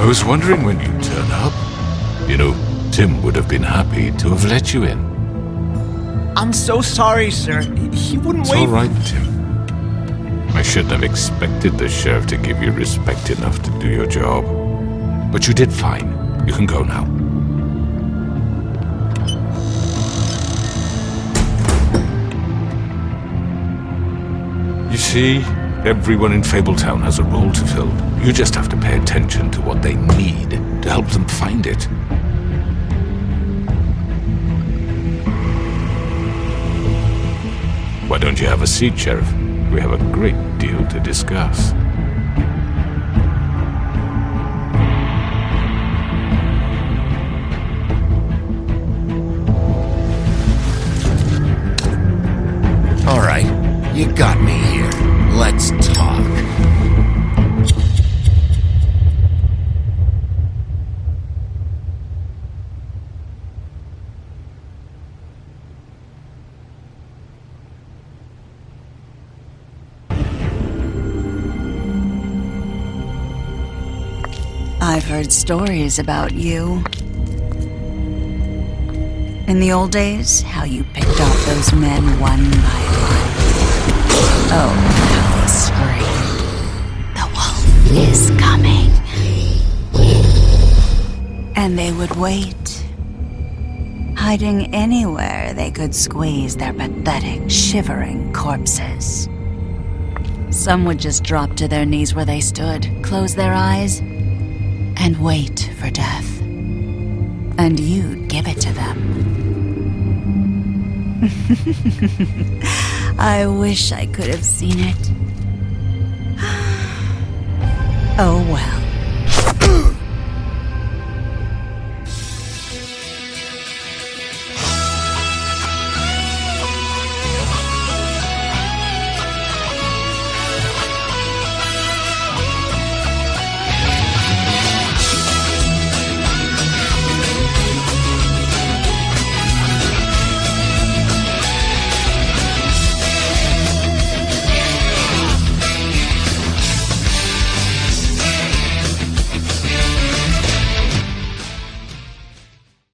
I was wondering when you'd turn up. You know, Tim would have been happy to have let you in. I'm so sorry, sir. He wouldn't wait. It's all right, Tim. I shouldn't have expected the sheriff to give you respect enough to do your job. But you did fine. You can go now. You see, everyone in Fabletown has a role to fill. You just have to pay attention to what they need to help them find it. Why don't you have a seat, Sheriff? We have a great deal to discuss. All right, you got me here. Let's talk. I've heard stories about you. In the old days, how you picked off those men one by one. Oh, how they screamed. The wolf is coming. And they would wait, hiding anywhere they could squeeze their pathetic, shivering corpses. Some would just drop to their knees where they stood, close their eyes, and wait for death. And you'd give it to them. I wish I could have seen it. Oh well.